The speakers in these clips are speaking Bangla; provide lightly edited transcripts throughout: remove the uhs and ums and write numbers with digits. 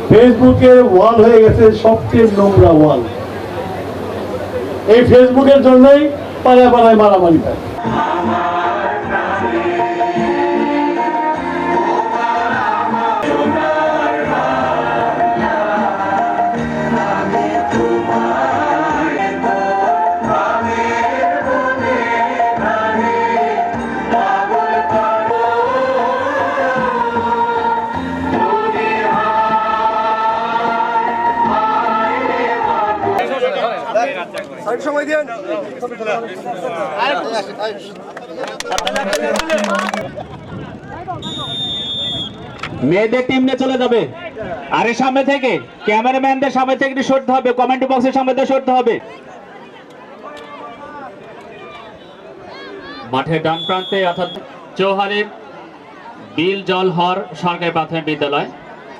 ফেসবুকের ওয়াল হয়ে গেছে সবচেয়ে নোংরা ওয়াল। এই ফেসবুকের জন্যই পাড়ায় পাড়ায় মারামারি হয়। মেয়েদের টিম নিয়ে চলে যাবে। আরে সামনে থেকে ক্যামেরাম্যানদের সামনে থেকে একটু সরতে হবে, কমেন্ট বক্সের সামনে থেকে সরতে হবে। মাঠের ডান প্রান্তে অর্থাৎ চৌহালির বিল জলহর সরকারি প্রাথমিক বিদ্যালয়।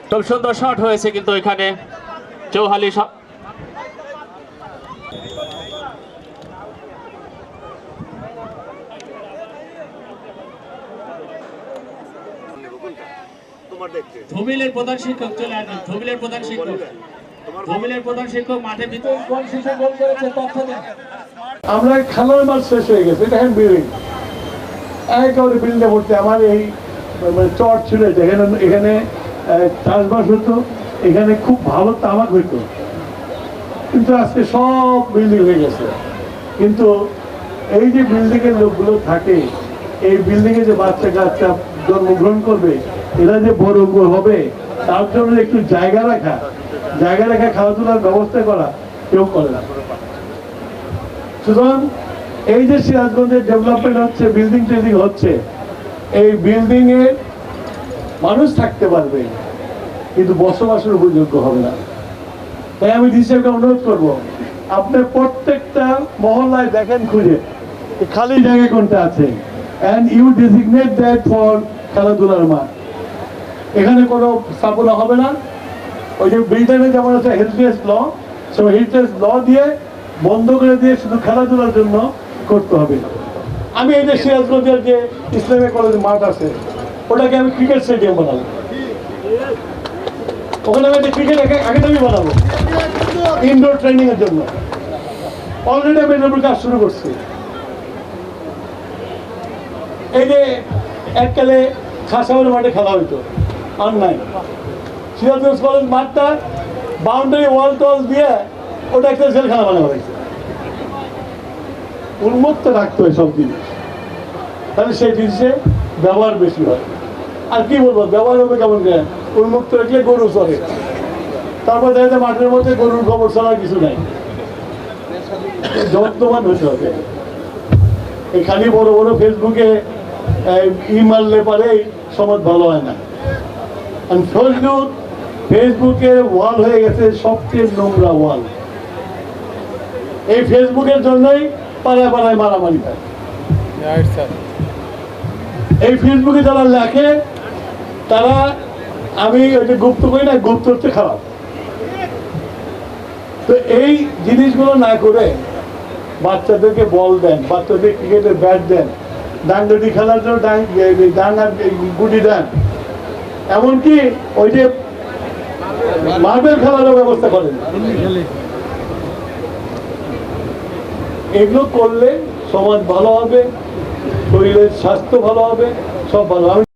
খুব সুন্দর শট হয়েছে কিন্তু এখানে চৌহালি ধুবিলের প্রধান শিক্ষক চলে আসবেন। ধুবিলের প্রধান শিক্ষক মাঠে ভিতরে কোন শিশু গোল করেছে তথ্য দেন। আমরা খেলার মাঠ শেষ হয়ে গেছে, দেখেন বিল্ডিং একেবারে বিল্ডিং ভর্তি। আমার এই চট ছিল এখানে চাষবাস হতো, এখানে খুব ভালো তামাক হইতো, কিন্তু আজকে সব বিল্ডিং হয়ে গেছে। কিন্তু এই যে বিল্ডিং এর লোকগুলো থাকে, এই বিল্ডিং এ যে বাচ্চা কাচ্চা জন্মগ্রহণ করবে, এরা যে বড় হবে, তার জন্য একটু জায়গা রাখা খেলাধুলার ব্যবস্থা করা কেউ করে না। সুতরাং এই যে সিরাজগঞ্জের ডেভেলপমেন্ট হচ্ছে, বিল্ডিং টেল্ডিং হচ্ছে, এই বিল্ডিং এ মানুষ থাকতে পারবে কিন্তু বসবাসের উপযোগ্য হবে না। তাই আমি ডিসিকে অনুরোধ করব, আপনি প্রত্যেকটা মহল্লায় দেখেন খুঁজে খালি জায়গা কোনটা আছে, and you designate that for খেলাধুলার মাঠ। এখানে কোনো স্থাপনা হবে না। ওই যে ব্রিটেনে যেমন আছে হেরিটেজ ল, সে হেরিটেজ ল দিয়ে বন্ধ করে দিয়ে শুধু খেলাধুলার জন্য করতে হবে। আমি এই যে সিরাজগঞ্জের যে ইসলামিক কলেজ মাঠ আছে, ওটাকে আমি ক্রিকেট স্টেডিয়াম বানাবো। ওখানে আমি একটা ক্রিকেট একাডেমি বানাবো ইনডোর ট্রেনিং এর জন্য। অলরেডি আমি এর কাজ শুরু করছি। এই যে এককালে খাসামের মাঠে খেলা হইতো, আর নাই। সিরাজগঞ্জ কলেজ মাঠটা বাউন্ডারি ওয়াল টল দিয়ে ওটা একটা জেলখানা বানানো হয়েছে। উন্মুক্ত রাখতে হয় সব জিনিস, তাহলে সেই জিনিসে ব্যবহার বেশি হয়। আর কি বলবো, ব্যবহার হবে কেমন করে? উন্মুক্ত রাখলে গরু চলে, তারপর দেখা যায় মাঠের মধ্যে গরুর খবর ছাড়া কিছু নাই। যত্নবান হতে হবে। এখানে বড় বড় ফেসবুকে মারলে পারে সমাজ ভালো হয় না। ফেসবুকের ওয়াল হয়ে গেছে সবচেয়ে নোংরা ওয়াল। এই ফেসবুকের জন্যই পাড়ায় পাড়ায় মারামারি হয়। এই ফেসবুকে যারা লেখে তারা, আমি ওইটা গুপ্ত করি না, গুপ্ত হচ্ছে খারাপ। তো এই জিনিসগুলো না করে বাচ্চাদেরকে বল দেন, বাচ্চাদের ক্রিকেটের ব্যাট দেন, ডাঙ্গটি খেলার জন্য ডাং আর গুটি দেন, এমনকি ওই যে মার্বেল খেলারও ব্যবস্থা করেন। এগুলো করলে সমাজ ভালো হবে, শরীরের স্বাস্থ্য ভালো হবে, সব ভালো হবে।